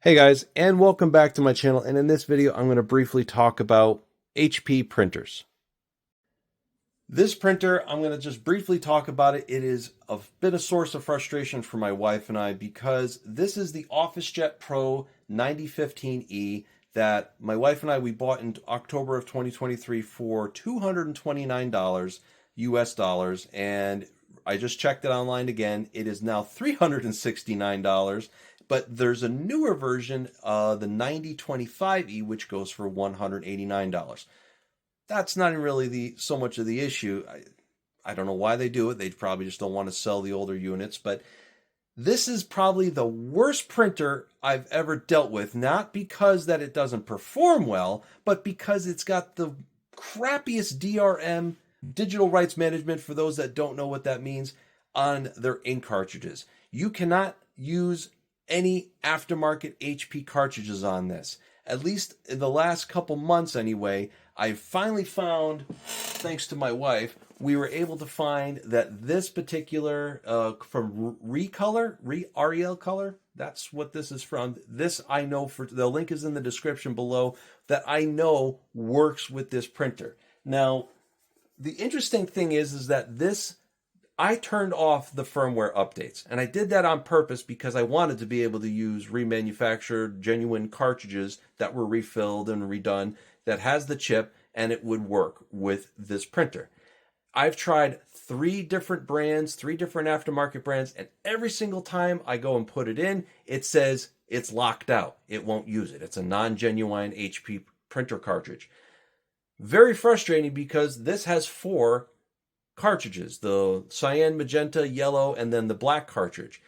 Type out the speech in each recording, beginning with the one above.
Hey guys, and welcome back to my channel. And in this video, I'm going to briefly talk about HP printers. This printer, I'm going to just briefly talk about it. It is been a source of frustration for my wife and I because this is the OfficeJet Pro 9015E that my wife and I, we bought in October of 2023 for $229 US dollars. And I just checked it online again. It is now $369. But there's a newer version, the 9025E, which goes for $189. That's not really so much of the issue. I don't know why they do it. They probably just don't want to sell the older units. But this is probably the worst printer I've ever dealt with. Not because that it doesn't perform well, but because it's got the crappiest DRM, digital rights management, for those that don't know what that means, on their ink cartridges. You cannot use any aftermarket HP cartridges on this. At least in the last couple months anyway, I finally found, thanks to my wife, we were able to find that this particular, from Ariel Color, that's what this is from. This I know, for the link is in the description below, that I know works with this printer. Now, the interesting thing is that I turned off the firmware updates, and I did that on purpose because I wanted to be able to use remanufactured, genuine cartridges that were refilled and redone, that has the chip, and it would work with this printer. I've tried 3 different brands, 3 different aftermarket brands, and every single time I go and put it in, it says it's locked out. It won't use it. It's a non-genuine HP printer cartridge. Very frustrating because this has 4 cartridges, the cyan, magenta, yellow, and then the black cartridge.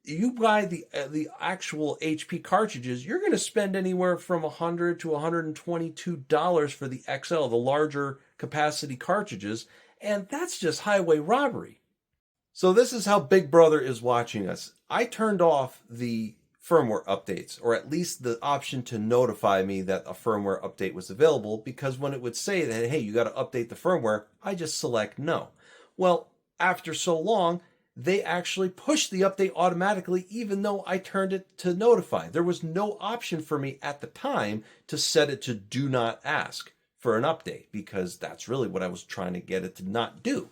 You buy the actual HP cartridges, you're going to spend anywhere from $100 to $122 for the XL, the larger capacity cartridges, and that's just highway robbery. So this is how Big Brother is watching us. I turned off the firmware updates, or at least the option to notify me that a firmware update was available, because when it would say that, hey, you got to update the firmware, I just select no. Well, after so long, they actually pushed the update automatically, even though I turned it to notify. There was no option for me at the time to set it to do not ask for an update, because that's really what I was trying to get it to not do.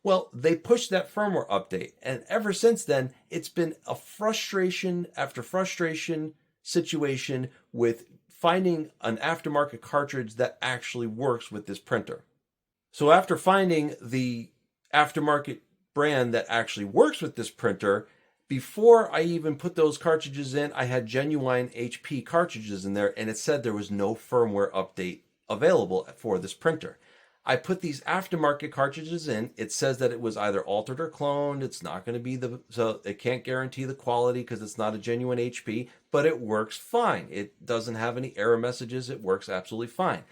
Well, they pushed that firmware update, and ever since then, it's been a frustration after frustration situation with finding an aftermarket cartridge that actually works with this printer. So after finding the aftermarket brand that actually works with this printer, before I even put those cartridges in, I had genuine HP cartridges in there, and it said there was no firmware update available for this printer. I put these aftermarket cartridges in. It says that it was either altered or cloned. It's not going to be so it can't guarantee the quality because it's not a genuine HP, but it works fine. It doesn't have any error messages. It works absolutely fine.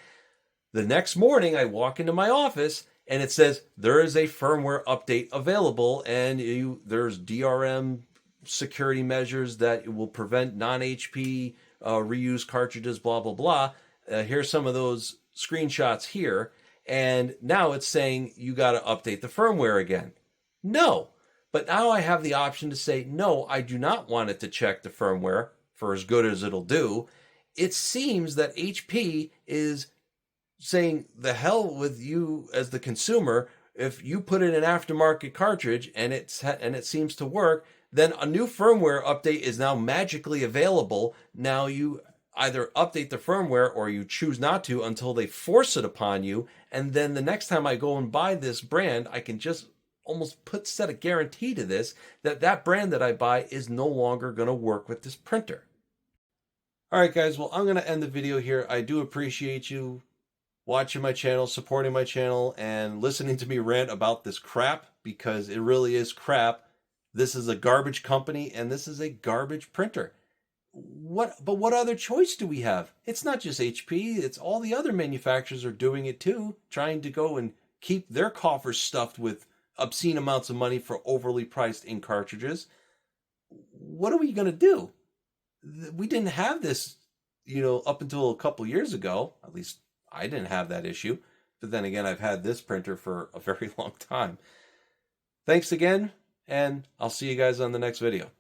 The next morning, I walk into my office and it says there is a firmware update available, and there's DRM security measures that will prevent non-HP reuse cartridges, blah, blah, blah. Here's some of those screenshots here. And now it's saying you got to update the firmware again. No. But now I have the option to say, no, I do not want it to check the firmware for as good as it'll do. It seems that HP is saying, the hell with you as the consumer. If you put in an aftermarket cartridge and it seems to work, then a new firmware update is now magically available. Now you either update the firmware or you choose not to until they force it upon you. And then the next time I go and buy this brand, I can just almost set a guarantee to this, that brand that I buy is no longer going to work with this printer. All right, guys, well, I'm going to end the video here. I do appreciate you watching my channel, supporting my channel, and listening to me rant about this crap, because it really is crap. This is a garbage company, and this is a garbage printer. But what other choice do we have? It's not just HP, it's all the other manufacturers are doing it too, trying to go and keep their coffers stuffed with obscene amounts of money for overly priced ink cartridges. What are we going to do? We didn't have this, up until a couple years ago. At least I didn't have that issue. But then again, I've had this printer for a very long time. Thanks again, and I'll see you guys on the next video.